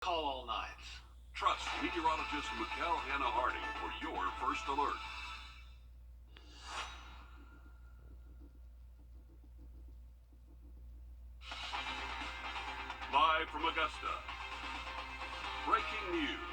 Call all nights. Trust meteorologist Mikkel Hannah Harding for your first alert. Live from Augusta, breaking news.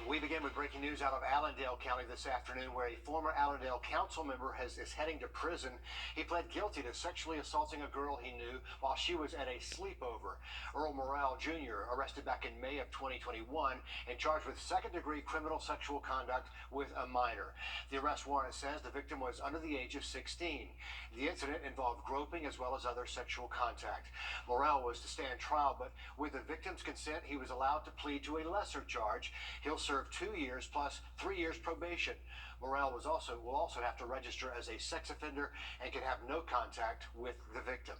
We begin with breaking news out of Allendale County this afternoon, where a former Allendale council member is heading to prison. He pled guilty to sexually assaulting a girl he knew while she was at a sleepover. Earl Morrell Jr., arrested back in May of 2021 and charged with second-degree criminal sexual conduct with a minor. The arrest warrant says the victim was under the age of 16. The incident involved groping as well as other sexual contact. Morrell was to stand trial, but with the victim's consent, he was allowed to plead to a lesser charge. He'll serve 2 years plus 3 years probation. Morrell will also have to register as a sex offender and can have no contact with the victim.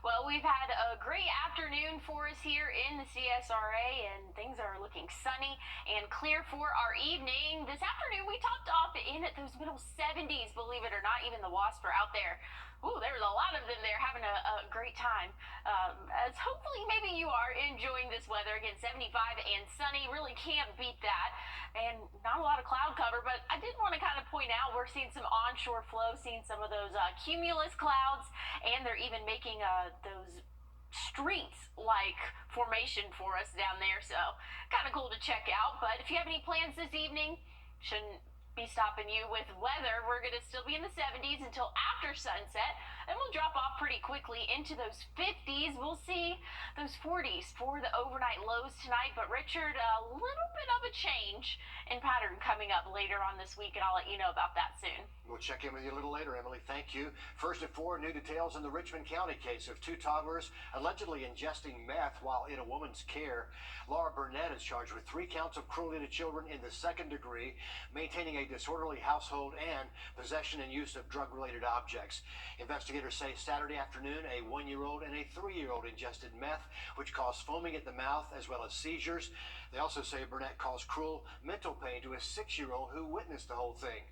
Well, we've had a great afternoon for us here in the CSRA, and things are looking sunny and clear for our evening. This afternoon, we topped off in at those middle 70s, believe it or not. Even the wasps are out there. Ooh, there's a lot of them there having a great time. As hopefully maybe you are enjoying this weather. Again, 75 and sunny. Really can't beat that. And not a lot of cloud cover, but I did want to kind of point out we're seeing some onshore flow, seeing some of those cumulus clouds, and they're even making those streets-like formation for us down there. So kind of cool to check out. But if you have any plans this evening, shouldn't be stopping you with weather. We're going to still be in the 70s until after sunset, and we'll drop off pretty quickly into those 50s. We'll see those 40s for the overnight lows tonight. But Richard, a little bit of a change in pattern coming up later on this week, and I'll let you know about that soon. We'll check in with you a little later, Emily. Thank you. First at 4, new details in the Richmond County case of 2 toddlers allegedly ingesting meth while in a woman's care. Laura Burnett is charged with 3 counts of cruelty to children in the second degree, maintaining a disorderly household, and possession and use of drug-related objects. Investigators say Saturday afternoon, a 1-year-old and a 3-year-old ingested meth, which caused foaming at the mouth as well as seizures. They also say Burnett caused cruel mental pain to a 6-year-old who witnessed the whole thing.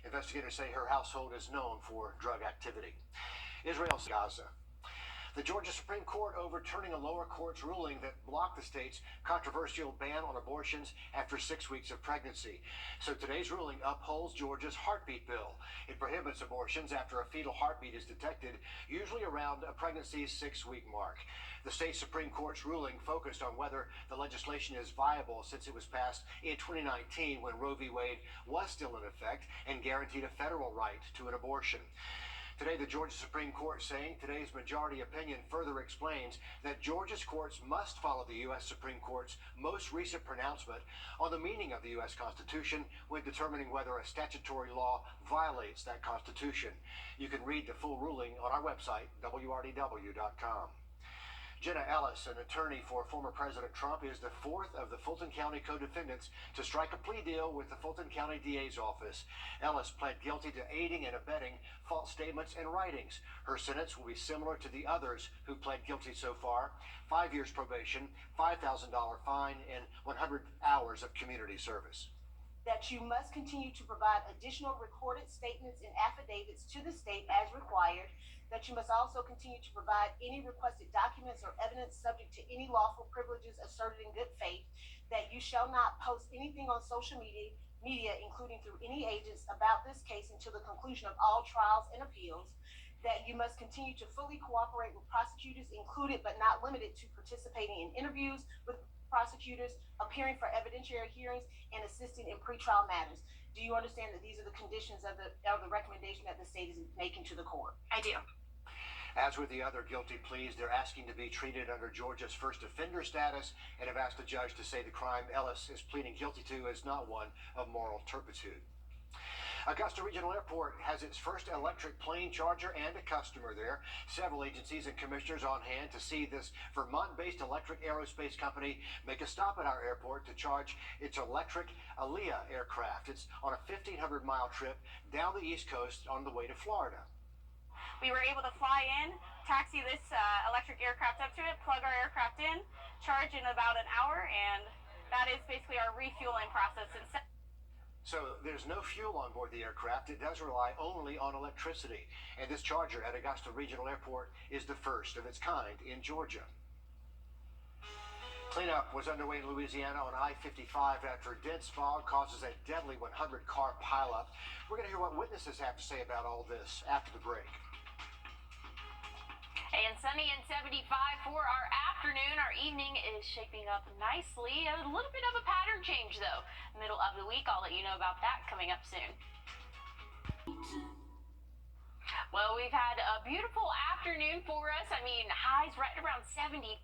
Investigators say her household is known for drug activity. Israel's Gaza. The Georgia Supreme Court overturning a lower court's ruling that blocked the state's controversial ban on abortions after 6 weeks of pregnancy. So today's ruling upholds Georgia's heartbeat bill. It prohibits abortions after a fetal heartbeat is detected, usually around a pregnancy's 6-week mark. The state Supreme Court's ruling focused on whether the legislation is viable since it was passed in 2019 when Roe v. Wade was still in effect and guaranteed a federal right to an abortion. Today, the Georgia Supreme Court saying today's majority opinion further explains that Georgia's courts must follow the U.S. Supreme Court's most recent pronouncement on the meaning of the U.S. Constitution when determining whether a statutory law violates that Constitution. You can read the full ruling on our website, wrdw.com. Jenna Ellis, an attorney for former President Trump, is the 4th of the Fulton County co-defendants to strike a plea deal with the Fulton County DA's office. Ellis pled guilty to aiding and abetting false statements and writings. Her sentence will be similar to the others who pled guilty so far: 5 years probation, $5,000 fine, and 100 hours of community service. That you must continue to provide additional recorded statements and affidavits to the state as required. That you must also continue to provide any requested documents or evidence subject to any lawful privileges asserted in good faith. That you shall not post anything on social media, including through any agents, about this case until the conclusion of all trials and appeals. That you must continue to fully cooperate with prosecutors, included but not limited to participating in interviews with prosecutors, appearing for evidentiary hearings, and assisting in pretrial matters. Do you understand that these are the conditions of the recommendation that the state is making to the court? I do. As with the other guilty pleas, they're asking to be treated under Georgia's first offender status and have asked the judge to say the crime Ellis is pleading guilty to is not one of moral turpitude. Augusta Regional Airport has its first electric plane charger and a customer there. Several agencies and commissioners on hand to see this Vermont-based electric aerospace company make a stop at our airport to charge its electric Alea aircraft. It's on a 1,500-mile trip down the East Coast on the way to Florida. We were able to fly in, taxi this electric aircraft up to it, plug our aircraft in, charge in about an hour, and that is basically our refueling process. So there's no fuel on board the aircraft. It does rely only on electricity. And this charger at Augusta Regional Airport is the first of its kind in Georgia. Cleanup was underway in Louisiana on I-55 after dense fog causes a deadly 100-car pileup. We're going to hear what witnesses have to say about all this after the break. And sunny and 75 for our afternoon. Our evening is shaping up nicely. A little bit of a pattern change, though. Middle of the week, I'll let you know about that coming up soon. Well, we've had a beautiful afternoon for us. I mean, highs right around 75,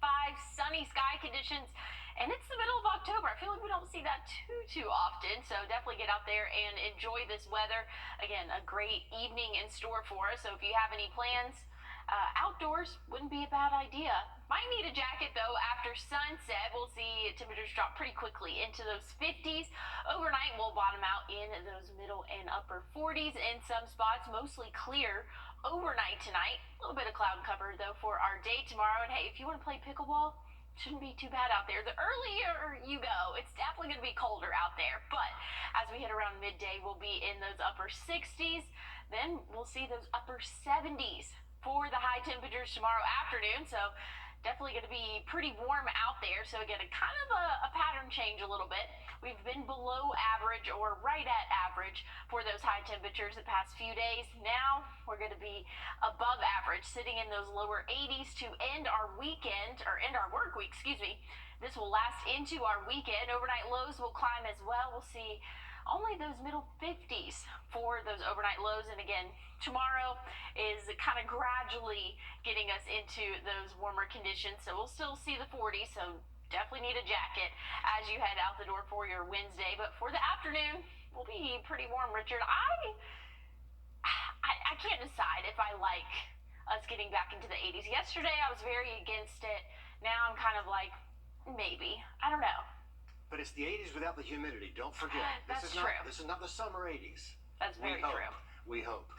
sunny sky conditions, and it's the middle of October. I feel like we don't see that too often, so definitely get out there and enjoy this weather. Again, a great evening in store for us, so if you have any plans, outdoors wouldn't be a bad idea. Might need a jacket though after sunset. We'll see temperatures drop pretty quickly into those 50s. Overnight we'll bottom out in those middle and upper 40s in some spots, mostly clear overnight tonight. A little bit of cloud cover though for our day tomorrow. And hey, if you want to play pickleball, shouldn't be too bad out there. The earlier you go, it's definitely going to be colder out there. But as we hit around midday, we'll be in those upper 60s. Then we'll see those upper 70s for the high temperatures tomorrow afternoon. So definitely going to be pretty warm out there. So again, kind of a pattern change a little bit. We've been below average or right at average for those high temperatures the past few days. Now we're going to be above average, sitting in those lower 80s to end our weekend, or end our work week, excuse me. This will last into our weekend. Overnight lows will climb as well. We'll see only those middle 50s for those overnight lows. And again, tomorrow is kind of gradually getting us into those warmer conditions. So we'll still see the 40s. So definitely need a jacket as you head out the door for your Wednesday. But for the afternoon, we'll be pretty warm, Richard. I can't decide if I like us getting back into the 80s. Yesterday, I was very against it. Now I'm kind of like, maybe. I don't know. But it's the 80s without the humidity. Don't forget. That's true. true. This is not the summer 80s. That's very true. We hope.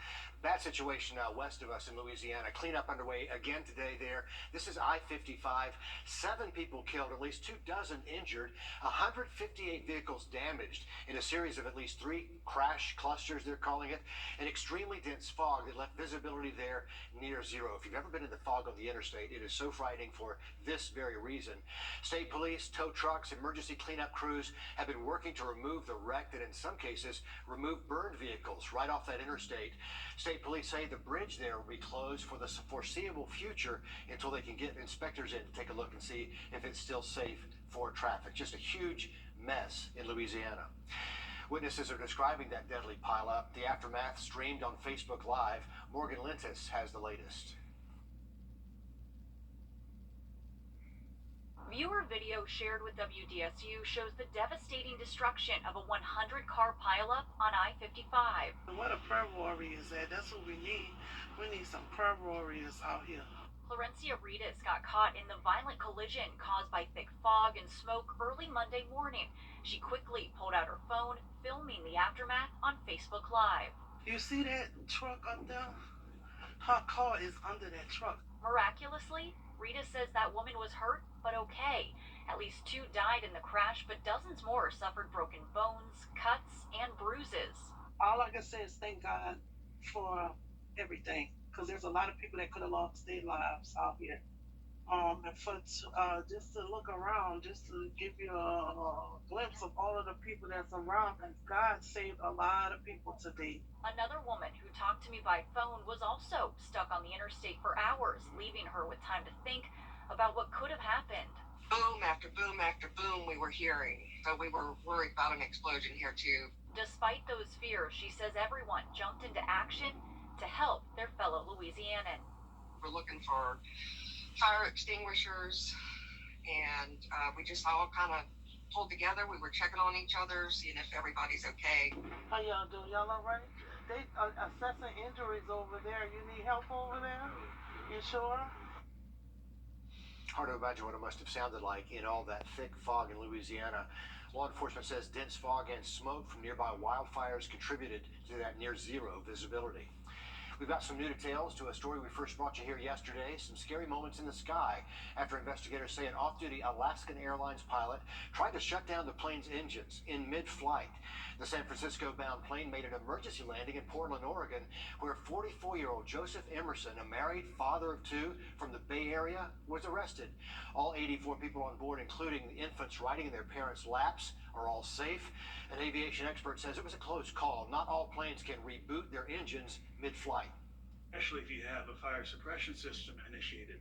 Bad situation west of us in Louisiana. Cleanup underway again today there. This is I-55. 7 people killed, at least 24 injured, 158 vehicles damaged in a series of at least 3 crash clusters, they're calling it. An extremely dense fog that left visibility there near zero. If you've ever been in the fog on the interstate, it is so frightening for this very reason. State police, tow trucks, emergency cleanup crews have been working to remove the wrecked and in some cases remove burned vehicles right off that interstate. State police say the bridge there will be closed for the foreseeable future until they can get inspectors in to take a look and see if it's still safe for traffic. Just a huge mess in Louisiana. Witnesses are describing that deadly pileup. The aftermath streamed on Facebook Live. Morgan Lintis has the latest. Viewer video shared with WDSU shows the devastating destruction of a 100-car pileup on I-55. What a prayer warriors at? That's what we need. We need some prayer warriors out here. Florencia Reedus got caught in the violent collision caused by thick fog and smoke early Monday morning. She quickly pulled out her phone, filming the aftermath on Facebook Live. You see that truck up there? Her car is under that truck. Miraculously, Rita says that woman was hurt, but okay. At least 2 died in the crash, but dozens more suffered broken bones, cuts, and bruises. All I can say is thank God for everything, because there's a lot of people that could have lost their lives out here. And for just to look around, just to give you a glimpse of all of the people that's around, and God saved a lot of people today. Another woman who talked to me by phone was also stuck on the interstate for hours, leaving her with time to think about what could have happened. Boom after boom after boom we were hearing. So we were worried about an explosion here too. Despite those fears, she says everyone jumped into action to help their fellow Louisianan. We're looking for fire extinguishers, and we just all kind of pulled together. We were checking on each other, seeing if everybody's okay. How y'all doing? Y'all all right? They assessing injuries over there. You need help over there? You sure? Hard to imagine what it must have sounded like in all that thick fog in Louisiana. Law enforcement says dense fog and smoke from nearby wildfires contributed to that near zero visibility. We've got some new details to a story we first brought you here yesterday. Some scary moments in the sky after investigators say an off-duty Alaskan Airlines pilot tried to shut down the plane's engines in mid-flight. The San Francisco-bound plane made an emergency landing in Portland, Oregon, where 44-year-old Joseph Emerson, a married father of two from the Bay Area, was arrested. All 84 people on board, including the infants riding in their parents' laps, are all safe. An aviation expert says it was a close call. Not all planes can reboot their engines mid-flight. Especially if you have a fire suppression system initiated.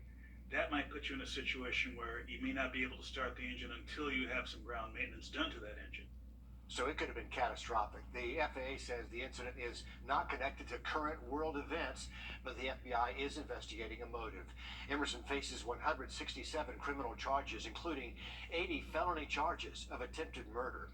That might put you in a situation where you may not be able to start the engine until you have some ground maintenance done to that engine. So it could have been catastrophic. The FAA says the incident is not connected to current world events, but the FBI is investigating a motive. Emerson faces 167 criminal charges, including 80 felony charges of attempted murder.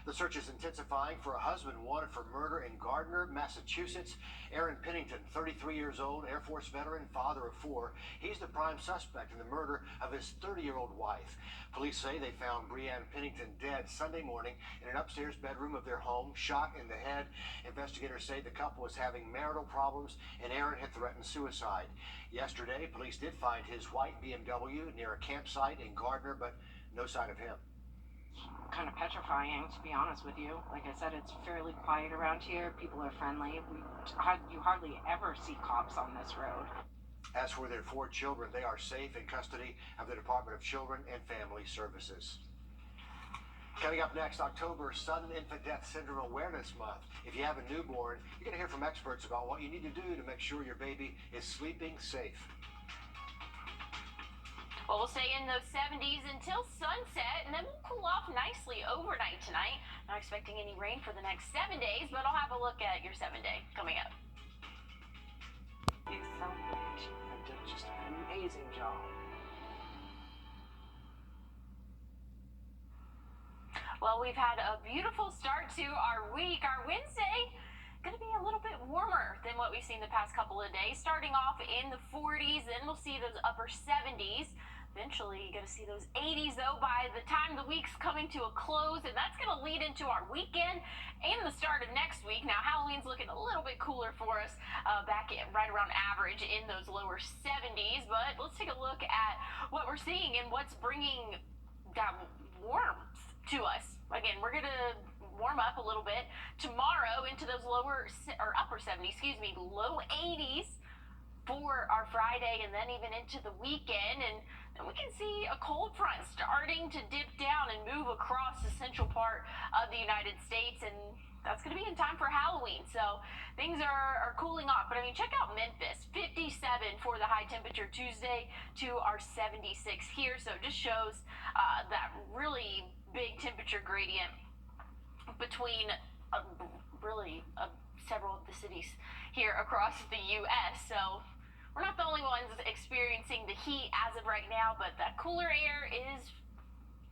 The search is intensifying for a husband wanted for murder in Gardner, Massachusetts. Aaron Pennington, 33 years old, Air Force veteran, father of four. He's the prime suspect in the murder of his 30-year-old wife. Police say they found Breanne Pennington dead Sunday morning in an upstairs bedroom of their home, shot in the head. Investigators say the couple was having marital problems and Aaron had threatened suicide. Yesterday, police did find his white BMW near a campsite in Gardner, but no sign of him. Kind of petrifying, to be honest with you. Like I said, it's fairly quiet around here. People are friendly. You hardly ever see cops on this road. As for their four children, they are safe in custody of the Department of Children and Family Services. Coming up next, October, Sudden Infant Death Syndrome Awareness Month. If you have a newborn, you're going to hear from experts about what you need to do to make sure your baby is sleeping safe. Well, we'll stay in those 70s until sunset, and then we'll cool off nicely overnight tonight. Not expecting any rain for the next 7 days, but I'll have a look at your 7-day coming up. Thanks so much. You've done just an amazing job. Well, we've had a beautiful start to our week. Our Wednesday going to be a little bit warmer than what we've seen the past couple of days. Starting off in the 40s, then we'll see those upper 70s. Eventually, you're going to see those 80s, though, by the time the week's coming to a close, and that's going to lead into our weekend and the start of next week. Now, Halloween's looking a little bit cooler for us, back at right around average in those lower 70s, but let's take a look at what we're seeing and what's bringing that warmth to us. Again, we're going to warm up a little bit tomorrow into those upper 70s, low 80s for our Friday, and then even into the weekend. And we can see a cold front starting to dip down and move across the central part of the United States, and that's going to be in time for Halloween. So things are cooling off. But I mean, check out Memphis, 57 for the high temperature Tuesday to our 76 here. So it just shows that really big temperature gradient between several of the cities here across the U.S. So we're not the only ones experiencing the heat as of right now, but that cooler air is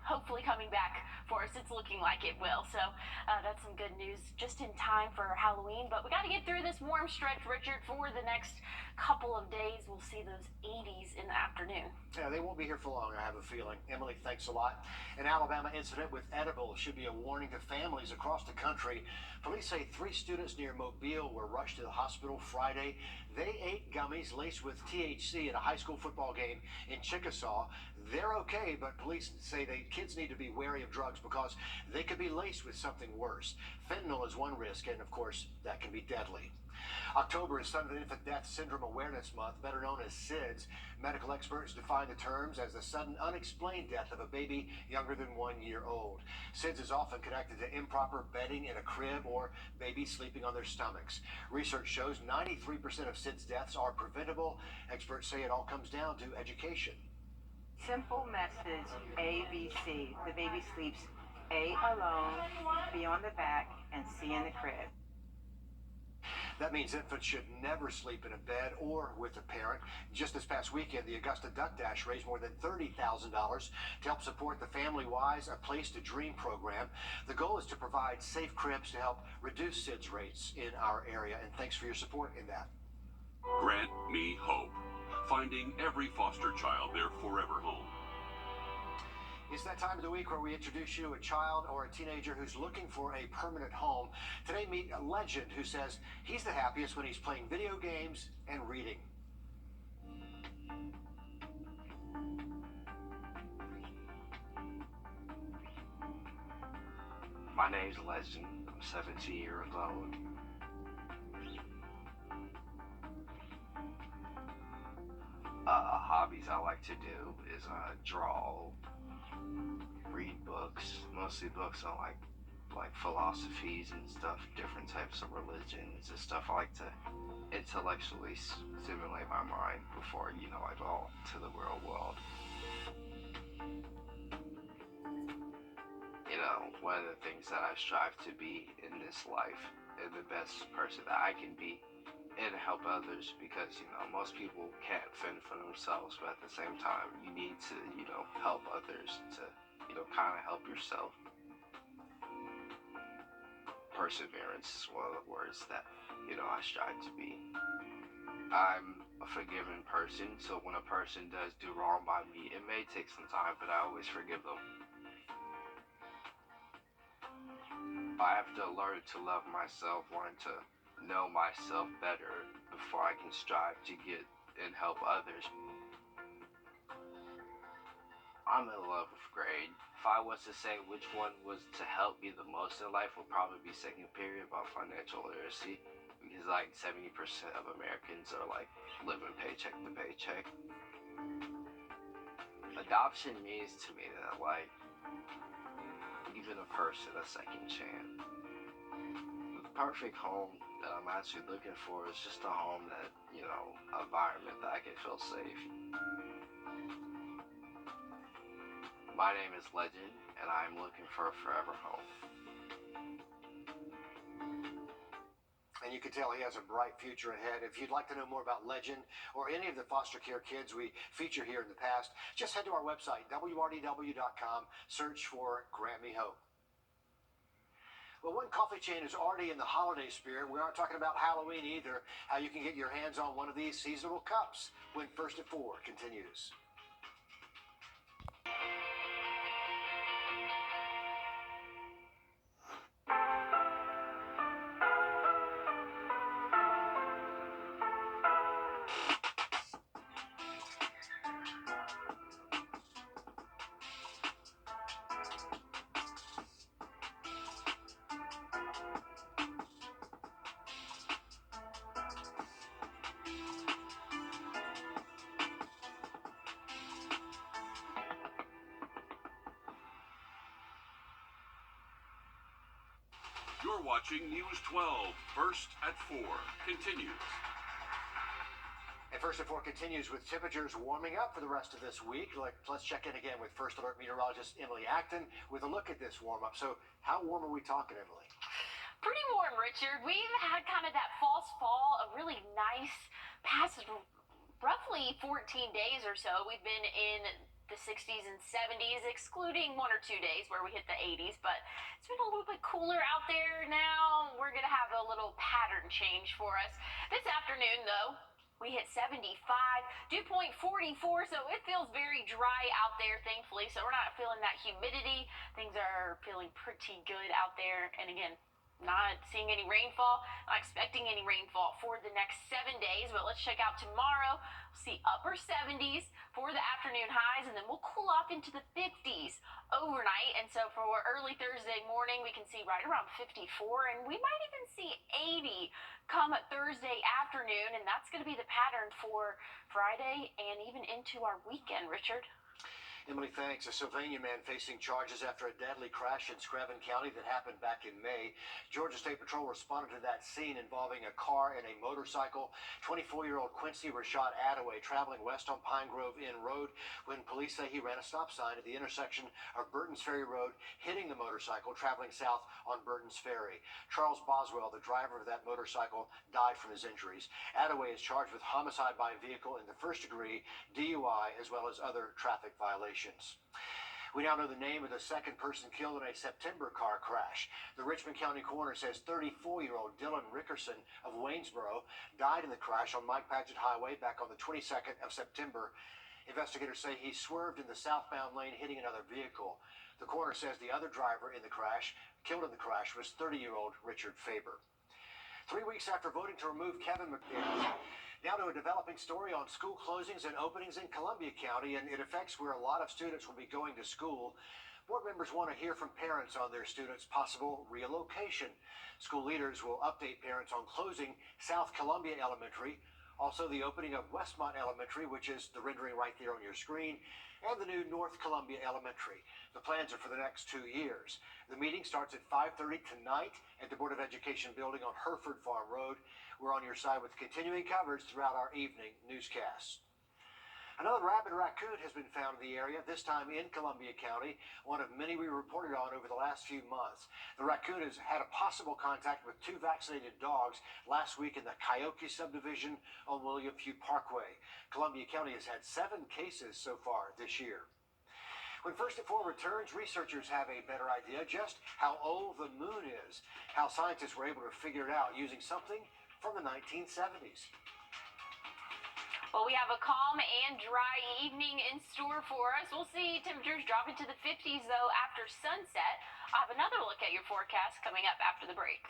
hopefully coming back for us. It's looking like it will. So that's some good news just in time for Halloween. But we got to get through this warm stretch, Richard, for the next couple of days. We'll see those 80s in the afternoon. Yeah, they won't be here for long, I have a feeling. Emily, thanks a lot. An Alabama incident with edibles should be a warning to families across the country. Police say 3 students near Mobile were rushed to the hospital Friday. They ate gummies laced with THC at a high school football game in Chickasaw. They're okay, but police say kids need to be wary of drugs because they could be laced with something worse. Fentanyl is one risk, and of course, that can be deadly. October is Sudden Infant Death Syndrome Awareness Month, better known as SIDS. Medical experts define the terms as the sudden unexplained death of a baby younger than 1 year old. SIDS is often connected to improper bedding in a crib or babies sleeping on their stomachs. Research shows 93% of SIDS deaths are preventable. Experts say it all comes down to education. Simple message, ABC. The baby sleeps A alone, B on the back, and C in the crib. That means infants should never sleep in a bed or with a parent. Just this past weekend, the Augusta Duck Dash raised more than $30,000 to help support the Family Wise A Place to Dream program. The goal is to provide safe cribs to help reduce SIDS rates in our area, and thanks for your support in that. Grant me hope. Finding every foster child their forever home. It's that time of the week where we introduce you to a child or a teenager who's looking for a permanent home. Today, meet a legend who says he's the happiest when he's playing video games and reading. My name's Legend. I'm 17 years old. Hobbies I like to do is draw, read books, mostly books on like philosophies and stuff, different types of religions and stuff. I like to intellectually stimulate my mind before, I go to the real world. One of the things that I strive to be in this life and the best person that I can be and help others, because most people can't fend for themselves, but at the same time you need to help others to kind of help yourself. Perseverance is one of the words that I strive to be. I'm a forgiving person, so when a person does do wrong by me, it may take some time, but I always forgive them. I have to learn to love myself, learn to know myself better before I can strive to get and help others. I'm in love with grade. If I was to say which one was to help me the most in life, would probably be second period about financial literacy, because 70% of Americans are living paycheck to paycheck. Adoption means to me that giving a person a second chance. The perfect home that I'm actually looking for is just a home that, environment that I can feel safe. My name is Legend, and I'm looking for a forever home. And you can tell he has a bright future ahead. If you'd like to know more about Legend or any of the foster care kids we feature here in the past, just head to our website, wrdw.com, search for Grant Me Hope. Well, one coffee chain is already in the holiday spirit. We aren't talking about Halloween either. How you can get your hands on one of these seasonal cups when First at 4 continues. You're watching News 12, First at 4, continues. And First at 4 continues with temperatures warming up for the rest of this week. Let's check in again with First Alert meteorologist Emily Acton with a look at this warm up. So how warm are we talking, Emily? Pretty warm, Richard. We've had kind of that false fall, a really nice past roughly 14 days or so. We've been in the 60s and 70s, excluding 1 or 2 days where we hit the 80s, but it's been a little bit cooler out there now. We're going to have a little pattern change for us. This afternoon, though, we hit 75, dew point 44, so it feels very dry out there, thankfully, so we're not feeling that humidity. Things are feeling pretty good out there, and again, not seeing any rainfall, not expecting any rainfall for the next 7 days, but let's check out tomorrow. We'll see upper 70s for the afternoon highs, and then we'll cool off into the 50s overnight. And so for early Thursday morning, we can see right around 54, and we might even see 80 come Thursday afternoon, and that's going to be the pattern for Friday and even into our weekend, Richard. Emily, thanks. A Sylvania man facing charges after a deadly crash in Screven County that happened back in May. Georgia State Patrol responded to that scene involving a car and a motorcycle. 24-year-old Quincy Rashad Attaway traveling west on Pine Grove Inn Road when police say he ran a stop sign at the intersection of Burton's Ferry Road, hitting the motorcycle traveling south on Burton's Ferry. Charles Boswell, the driver of that motorcycle, died from his injuries. Attaway is charged with homicide by vehicle in the first degree, DUI, as well as other traffic violations. We now know the name of the second person killed in a September car crash. The Richmond County coroner says 34-year-old Dylan Rickerson of Waynesboro died in the crash on Mike Paget Highway back on the 22nd of September. Investigators say he swerved in the southbound lane, hitting another vehicle. The coroner says the other driver killed in the crash, was 30-year-old Richard Faber. 3 weeks after voting to remove Kevin McDaniel. Now to a developing story on school closings and openings in Columbia County, and it affects where a lot of students will be going to school. Board members want to hear from parents on their students' possible relocation. School leaders will update parents on closing South Columbia Elementary, also the opening of Westmont Elementary, which is the rendering right there on your screen, and the new North Columbia Elementary. The plans are for the next 2 years. The meeting starts at 5:30 tonight at the Board of Education building on Hereford Farm Road. We're on your side with continuing coverage throughout our evening newscasts. Another rabid raccoon has been found in the area, this time in Columbia County, one of many we reported on over the last few months. The raccoon has had a possible contact with 2 vaccinated dogs last week in the Coyote subdivision on William Few Parkway. Columbia County has had 7 cases so far this year. When First at 4 returns, researchers have a better idea just how old the moon is, how scientists were able to figure it out using something from the 1970s. Well, we have a calm and dry evening in store for us. We'll see temperatures drop into the 50s, though, after sunset. I'll have another look at your forecast coming up after the break.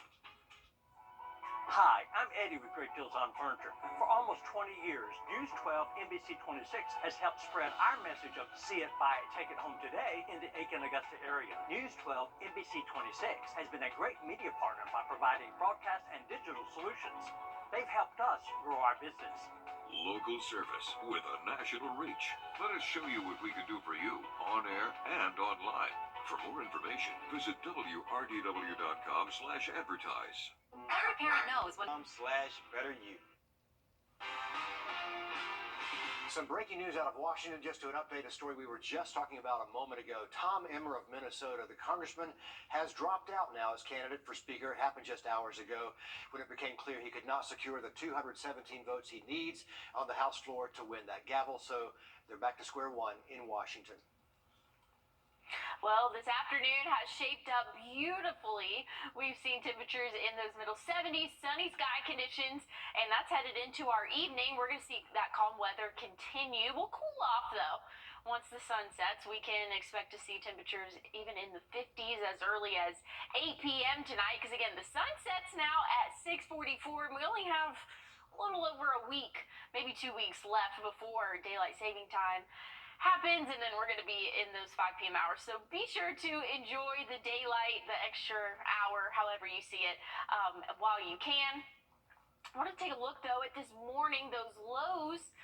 Hi, I'm Eddie with Great Deals on Furniture. For almost 20 years, News 12 NBC 26 has helped spread our message of see it, buy it, take it home today in the Aiken-Augusta area. News 12 NBC 26 has been a great media partner by providing broadcast and digital solutions. They've helped us grow our business. Local service with a national reach. Let us show you what we can do for you on air and online. For more information, visit wrdw.com/advertise. Every parent knows when /betteryou. Some breaking news out of Washington, just to update a story we were just talking about a moment ago. Tom Emmer of Minnesota, the congressman, has dropped out now as candidate for Speaker. It happened just hours ago when it became clear he could not secure the 217 votes he needs on the House floor to win that gavel. So they're back to square one in Washington. Well, this afternoon has shaped up beautifully. We've seen temperatures in those middle 70s, sunny sky conditions, and that's headed into our evening. We're going to see that calm weather continue. We'll cool off, though. Once the sun sets, we can expect to see temperatures even in the 50s as early as 8 p.m. tonight, because, again, the sun sets now at 6:44, and we only have a little over a week, maybe 2 weeks left before daylight saving time happens, and then we're going to be in those 5 p.m. hours. So be sure to enjoy the daylight, the extra hour, however you see it, while you can. I want to take a look, though, at this morning, those lows.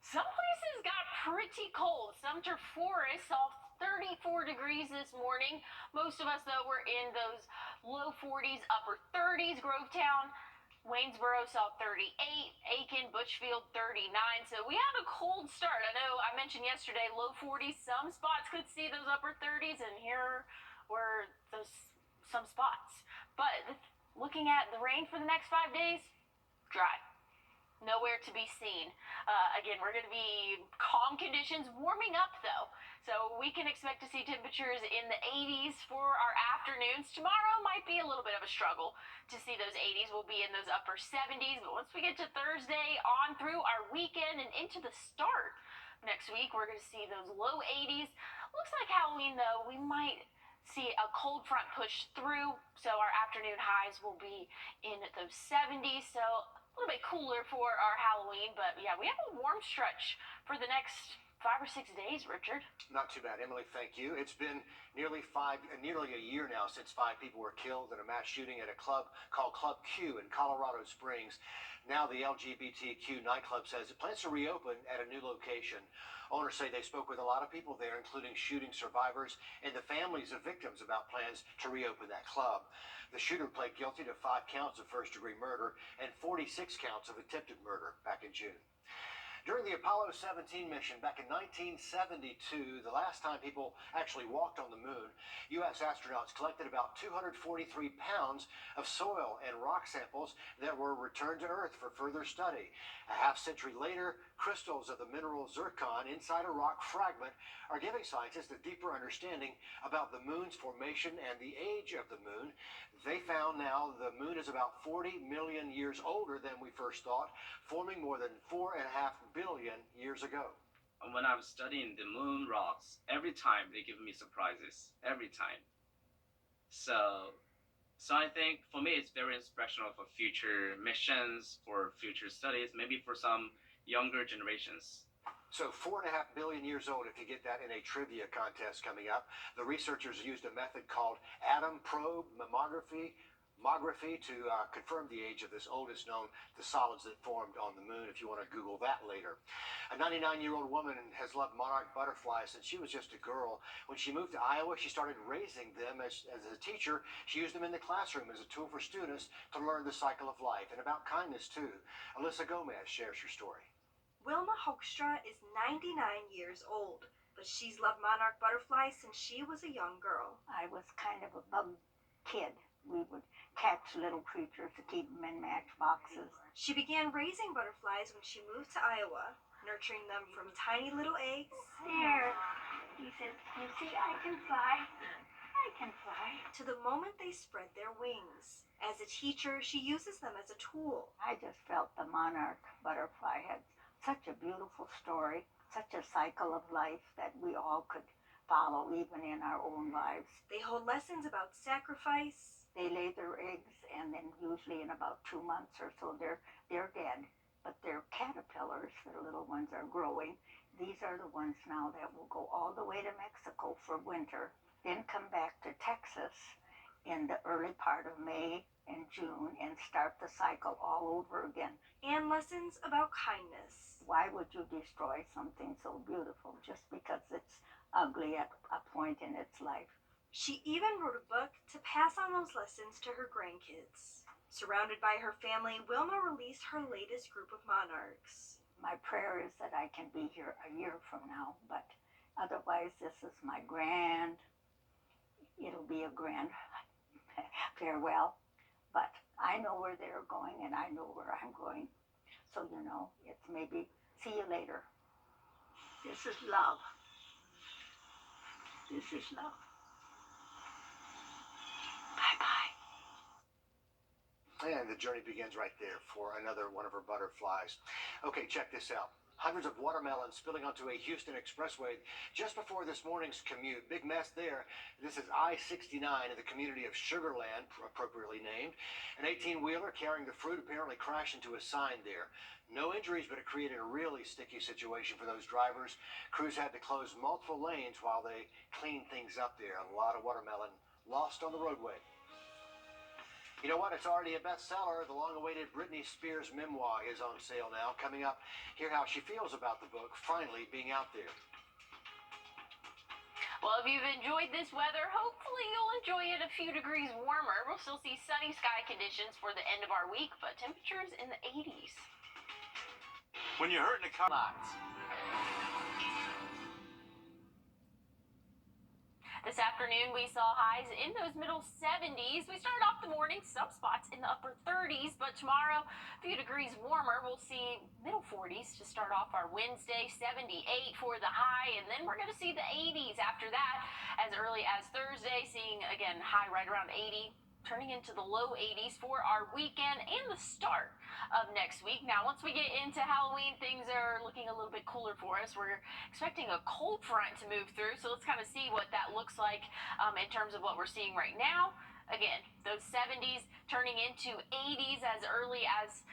Some places got pretty cold. Sumter Forest saw 34 degrees this morning. Most of us, though, were in those low 40s, upper 30s. Grovetown, Waynesboro saw 38, Aiken, Butchfield 39. So we had a cold start. I know I mentioned yesterday low 40s. Some spots could see those upper 30s, and here were those some spots. But looking at the rain for the next 5 days, dry. Nowhere to be seen. Again, we're going to be calm conditions, warming up though. So we can expect to see temperatures in the 80s for our afternoons. Tomorrow might be a little bit of a struggle to see those 80s. We'll be in those upper 70s. But once we get to Thursday on through our weekend and into the start next week, we're going to see those low 80s. Looks like Halloween though, we might see a cold front push through. So our afternoon highs will be in those 70s. So a little bit cooler for our Halloween, but yeah, we have a warm stretch for the next 5 or 6 days, Richard. Not too bad, Emily. Thank you. It's been nearly a year now since 5 people were killed in a mass shooting at a club called Club Q in Colorado Springs. Now the LGBTQ nightclub says it plans to reopen at a new location. Owners say they spoke with a lot of people there, including shooting survivors and the families of victims, about plans to reopen that club. The shooter pled guilty to 5 counts of first-degree murder and 46 counts of attempted murder back in June. During the Apollo 17 mission back in 1972, the last time people actually walked on the moon, U.S. astronauts collected about 243 pounds of soil and rock samples that were returned to Earth for further study. A half-century later, crystals of the mineral zircon inside a rock fragment are giving scientists a deeper understanding about the moon's formation and the age of the moon. They found now the moon is about 40 million years older than we first thought, forming more than 4.5 billion years ago. when I'm studying the moon rocks, every time they give me surprises. Every time. So, so I think for me it's very inspirational for future missions, for future studies, maybe for some younger generations. So 4.5 billion years old, if you get that in a trivia contest coming up. The researchers used a method called atom probe mammography to confirm the age of this oldest known the solids that formed on the moon, if you want to Google that later. A 99-year-old woman has loved monarch butterflies since she was just a girl. When she moved to Iowa, she started raising them as a teacher. She used them in the classroom as a tool for students to learn the cycle of life and about kindness, too. Alyssa Gomez shares her story. Wilma Hoekstra is 99 years old, but she's loved monarch butterflies since she was a young girl. I was kind of a bug kid. We would catch little creatures to keep them in matchboxes. She began raising butterflies when she moved to Iowa, nurturing them from tiny little eggs. There, he says, you see, I can fly. I can fly. To the moment they spread their wings. As a teacher, she uses them as a tool. I just felt the monarch butterfly had such a beautiful story, such a cycle of life that we all could follow even in our own lives. They hold lessons about sacrifice. They lay their eggs, and then usually in about 2 months or so they're dead. But they're caterpillars. The little ones are growing. These are the ones now that will go all the way to Mexico for winter, then come back to Texas in the early part of May and June and start the cycle all over again. And lessons about kindness. Why would you destroy something so beautiful just because it's ugly at a point in its life? She even wrote a book to pass on those lessons to her grandkids. Surrounded by her family, Wilma released her latest group of monarchs. My prayer is that I can be here a year from now, but otherwise this is my it'll be a grand farewell. But I know where they're going and I know where I'm going. So, it's maybe see you later. This is love. This is love. Bye-bye. And the journey begins right there for another one of her butterflies. Okay, check this out. Hundreds of watermelons spilling onto a Houston expressway just before this morning's commute. Big mess there. This is I-69 in the community of Sugarland, appropriately named. An 18-wheeler carrying the fruit apparently crashed into a sign there. No injuries, but it created a really sticky situation for those drivers. Crews had to close multiple lanes while they cleaned things up there. A lot of watermelon lost on the roadway. You know what? It's already a bestseller. The long-awaited Britney Spears memoir is on sale now. Coming up, hear how she feels about the book finally being out there. Well, if you've enjoyed this weather, hopefully you'll enjoy it a few degrees warmer. We'll still see sunny sky conditions for the end of our week, but temperatures in the 80s. When you're hurting the car. This afternoon, we saw highs in those middle 70s. We started off the morning, some spots in the upper 30s, but tomorrow, a few degrees warmer. We'll see middle 40s to start off our Wednesday, 78 for the high, and then we're going to see the 80s after that as early as Thursday, seeing, again, high right around 80. Turning into the low 80s for our weekend and the start of next week. Now, once we get into Halloween, things are looking a little bit cooler for us. We're expecting a cold front to move through, so let's kind of see what that looks like in terms of what we're seeing right now. Again, those 70s turning into 80s as early as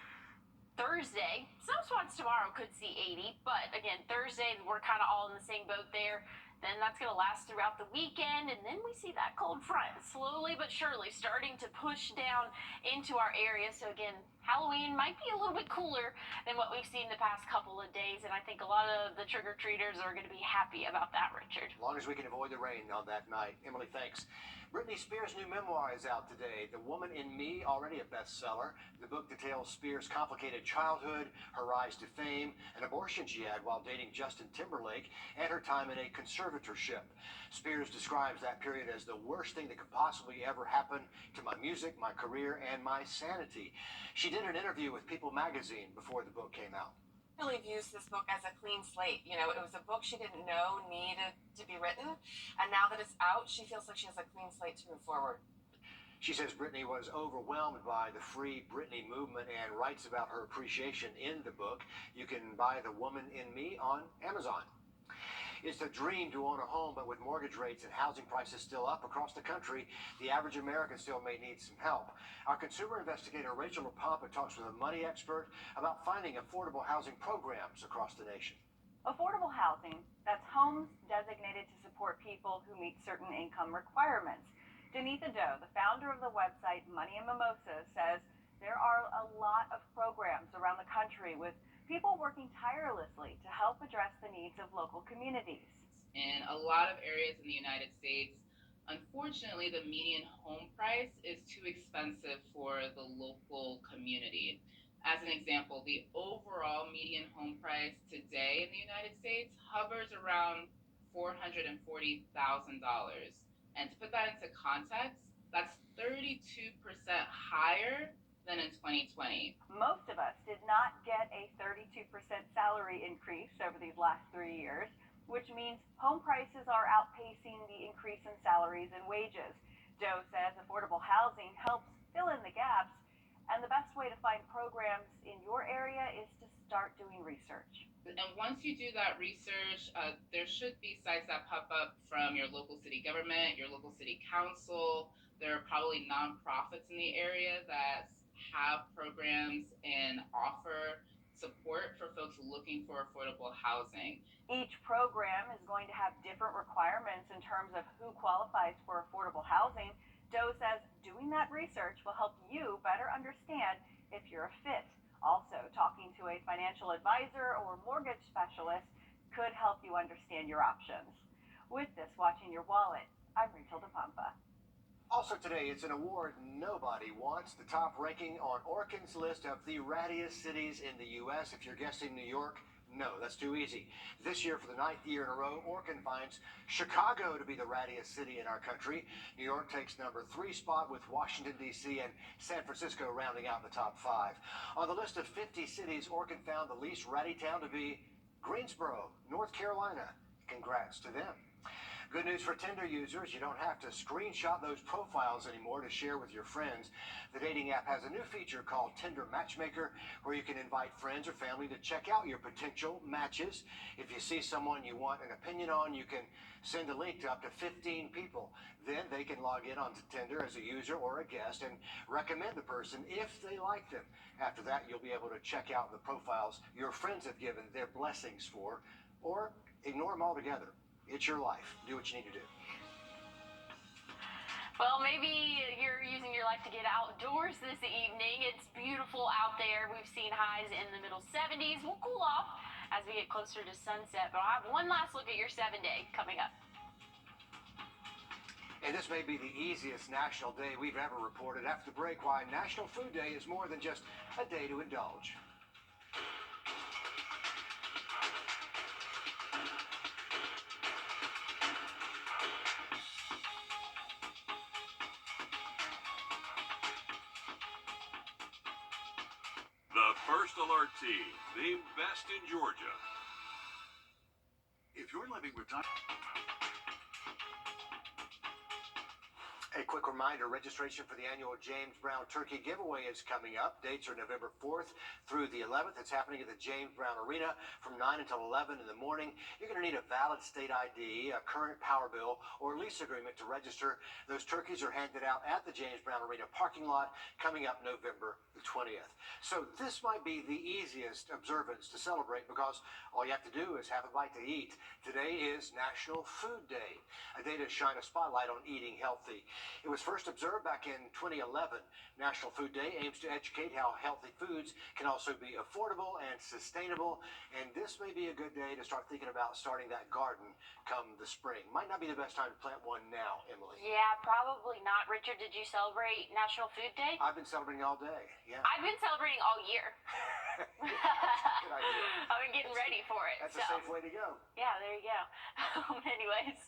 Thursday. Some spots tomorrow could see 80, but again, Thursday, we're kind of all in the same boat there. Then that's going to last throughout the weekend, and then we see that cold front slowly but surely starting to push down into our area. So again, Halloween might be a little bit cooler than what we've seen the past couple of days, and I think a lot of the trick-or-treaters are going to be happy about that, Richard. As long as we can avoid the rain on that night. Emily, thanks. Britney Spears' new memoir is out today. The Woman in Me, already a bestseller. The book details Spears' complicated childhood, her rise to fame, an abortion she had while dating Justin Timberlake, and her time in a conservatorship. Spears describes that period as the worst thing that could possibly ever happen to my music, my career, and my sanity. She did an interview with People magazine before the book came out. Really views this book as a clean slate. You know, it was a book she didn't know needed to be written, and now that it's out, she feels like she has a clean slate to move forward. She says Britney was overwhelmed by the Free Britney movement and writes about her appreciation in the book. You can buy The Woman in Me on Amazon. It's the dream to own a home, but with mortgage rates and housing prices still up across the country, the average American still may need some help. Our consumer investigator Rachel LaPampa talks with a money expert about finding affordable housing programs across the nation. Affordable housing, that's homes designated to support people who meet certain income requirements. Denitha Doe, the founder of the website Money and Mimosas, says there are a lot of programs around the country with people working tirelessly to help address the needs of local communities. In a lot of areas in the United States, unfortunately, the median home price is too expensive for the local community. As an example, the overall median home price today in the United States hovers around $440,000. And to put that into context, that's 32% higher than in 2020. Most of us did not get a 32% salary increase over these last 3 years, which means home prices are outpacing the increase in salaries and wages. Doe says affordable housing helps fill in the gaps, and the best way to find programs in your area is to start doing research. And once you do that research, there should be sites that pop up from your local city government, your local city council. There are probably nonprofits in the area that have programs and offer support for folks looking for affordable housing. Each program is going to have different requirements in terms of who qualifies for affordable housing. Doe says doing that research will help you better understand if you're a fit. Also, talking to a financial advisor or mortgage specialist could help you understand your options. With this, watching your wallet, I'm Rachel LaPampa. Also today, it's an award nobody wants, the top ranking on Orkin's list of the rattiest cities in the U.S. If you're guessing New York, no, that's too easy. This year, for the 9th year in a row, Orkin finds Chicago to be the rattiest city in our country. New York takes number 3 spot, with Washington, D.C. and San Francisco rounding out the top 5. On the list of 50 cities, Orkin found the least ratty town to be Greensboro, North Carolina. Congrats to them. Good news for Tinder users, you don't have to screenshot those profiles anymore to share with your friends. The dating app has a new feature called Tinder Matchmaker, where you can invite friends or family to check out your potential matches. If you see someone you want an opinion on, you can send a link to up to 15 people. Then they can log in onto Tinder as a user or a guest and recommend the person if they like them. After that, you'll be able to check out the profiles your friends have given their blessings for, or ignore them altogether. It's your life. Do what you need to do. Well, maybe you're using your life to get outdoors this evening. It's beautiful out there. We've seen highs in the middle 70s. We'll cool off as we get closer to sunset, but I'll have one last look at your 7-day coming up. And this may be the easiest national day we've ever reported. After the break, why National Food Day is more than just a day to indulge. The First Alert Team, the best in Georgia. If you're living with time. A quick reminder, registration for the annual James Brown Turkey Giveaway is coming up. Dates are November 4th through the 11th. It's happening at the James Brown Arena from 9 until 11 in the morning. You're going to need a valid state ID, a current power bill, or lease agreement to register. Those turkeys are handed out at the James Brown Arena parking lot coming up November the 20th. So this might be the easiest observance to celebrate because all you have to do is have a bite to eat. Today is National Food Day, a day to shine a spotlight on eating healthy. It was first observed back in 2011. National Food Day aims to educate how healthy foods can also be affordable and sustainable. And this may be a good day to start thinking about starting that garden come the spring. Might not be the best time to plant one now, Emily. Yeah, probably not. Richard, did you celebrate National Food Day? I've been celebrating all day, yeah. I've been celebrating all year. Good idea. I've been getting ready for it. That's a safe way to go. Yeah, there you go. Anyways,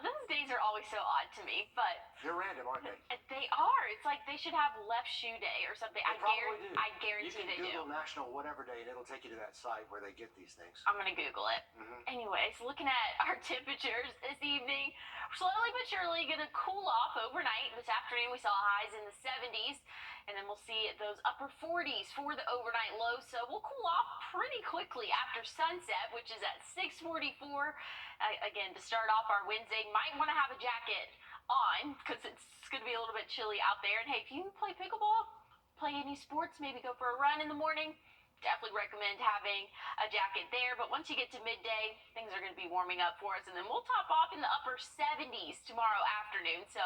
those days are always so odd to me, but they're random, aren't they? They are. It's like they should have left shoe day or something. They probably do. I guarantee they do. You can Google National whatever day, and it'll take you to that site where they get these things. I'm gonna Google it. Anyways, looking at our temperatures this evening, slowly but surely going to cool off overnight. This afternoon we saw highs in the 70s, and then we'll see those upper 40s for the overnight low. So we'll cool off pretty quickly after sunset, which is at 6:44. Again, to start off our Wednesday, might want to have a jacket on because it's going to be a little bit chilly out there. And hey, if you play pickleball, play any sports, maybe go for a run in the morning, definitely recommend having a jacket there. But once you get to midday, things are going to be warming up for us, and then we'll top off in the upper 70s tomorrow afternoon. So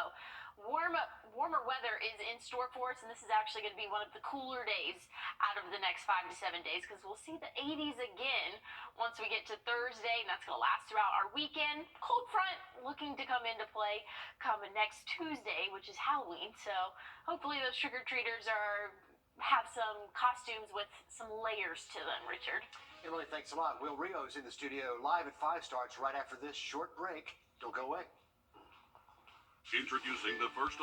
warmer weather is in store for us, and this is actually going to be one of the cooler days out of the next 5 to 7 days, because we'll see the 80s again once we get to Thursday, and that's going to last throughout our weekend. Cold front looking to come into play coming next Tuesday, which is Halloween. So hopefully those trick-or-treaters have some costumes with some layers to them, Richard. Emily, thanks a lot. Will Rio's in the studio live at 5 starts right after this short break. Don't go away. Introducing the first